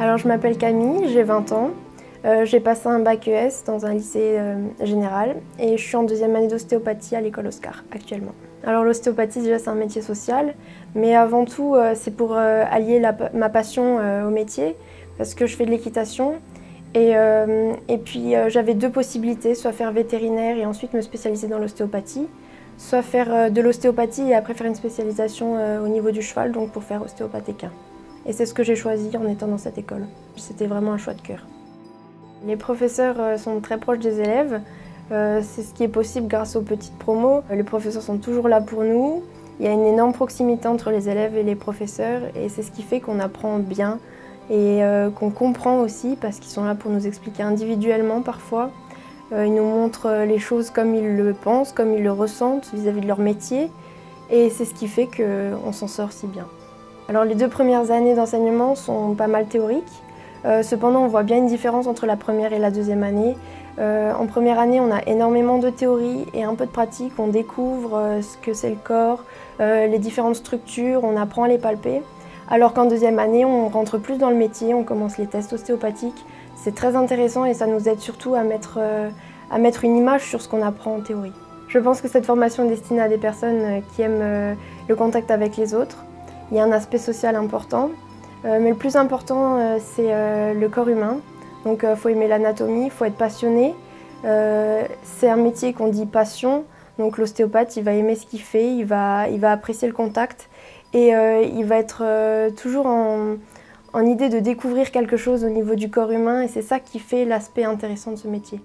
Alors je m'appelle Camille, j'ai 20 ans. J'ai passé un bac ES dans un lycée général et je suis en deuxième année d'ostéopathie à l'école Oscar actuellement. Alors l'ostéopathie déjà c'est un métier social, mais avant tout c'est pour allier ma passion au métier parce que je fais de l'équitation et puis j'avais deux possibilités, soit faire vétérinaire et ensuite me spécialiser dans l'ostéopathie, soit faire de l'ostéopathie et après faire une spécialisation au niveau du cheval, donc pour faire ostéopathe équin. Et c'est ce que j'ai choisi en étant dans cette école. C'était vraiment un choix de cœur. Les professeurs sont très proches des élèves. C'est ce qui est possible grâce aux petites promos. Les professeurs sont toujours là pour nous. Il y a une énorme proximité entre les élèves et les professeurs et c'est ce qui fait qu'on apprend bien et qu'on comprend aussi parce qu'ils sont là pour nous expliquer individuellement parfois. Ils nous montrent les choses comme ils le pensent, comme ils le ressentent vis-à-vis de leur métier et c'est ce qui fait qu'on s'en sort si bien. Alors les 2 premières années d'enseignement sont pas mal théoriques. Cependant, on voit bien une différence entre la première et la deuxième année. En première année, on a énormément de théorie et un peu de pratique. On découvre ce que c'est le corps, les différentes structures, on apprend à les palper. Alors qu'en deuxième année, on rentre plus dans le métier, on commence les tests ostéopathiques. C'est très intéressant et ça nous aide surtout à mettre une image sur ce qu'on apprend en théorie. Je pense que cette formation est destinée à des personnes qui aiment le contact avec les autres. Il y a un aspect social important. Mais le plus important, c'est le corps humain. Donc il faut aimer l'anatomie, il faut être passionné. C'est un métier qu'on dit passion. Donc l'ostéopathe, il va aimer ce qu'il fait, il va apprécier le contact. Et il va être toujours en idée de découvrir quelque chose au niveau du corps humain. Et c'est ça qui fait l'aspect intéressant de ce métier.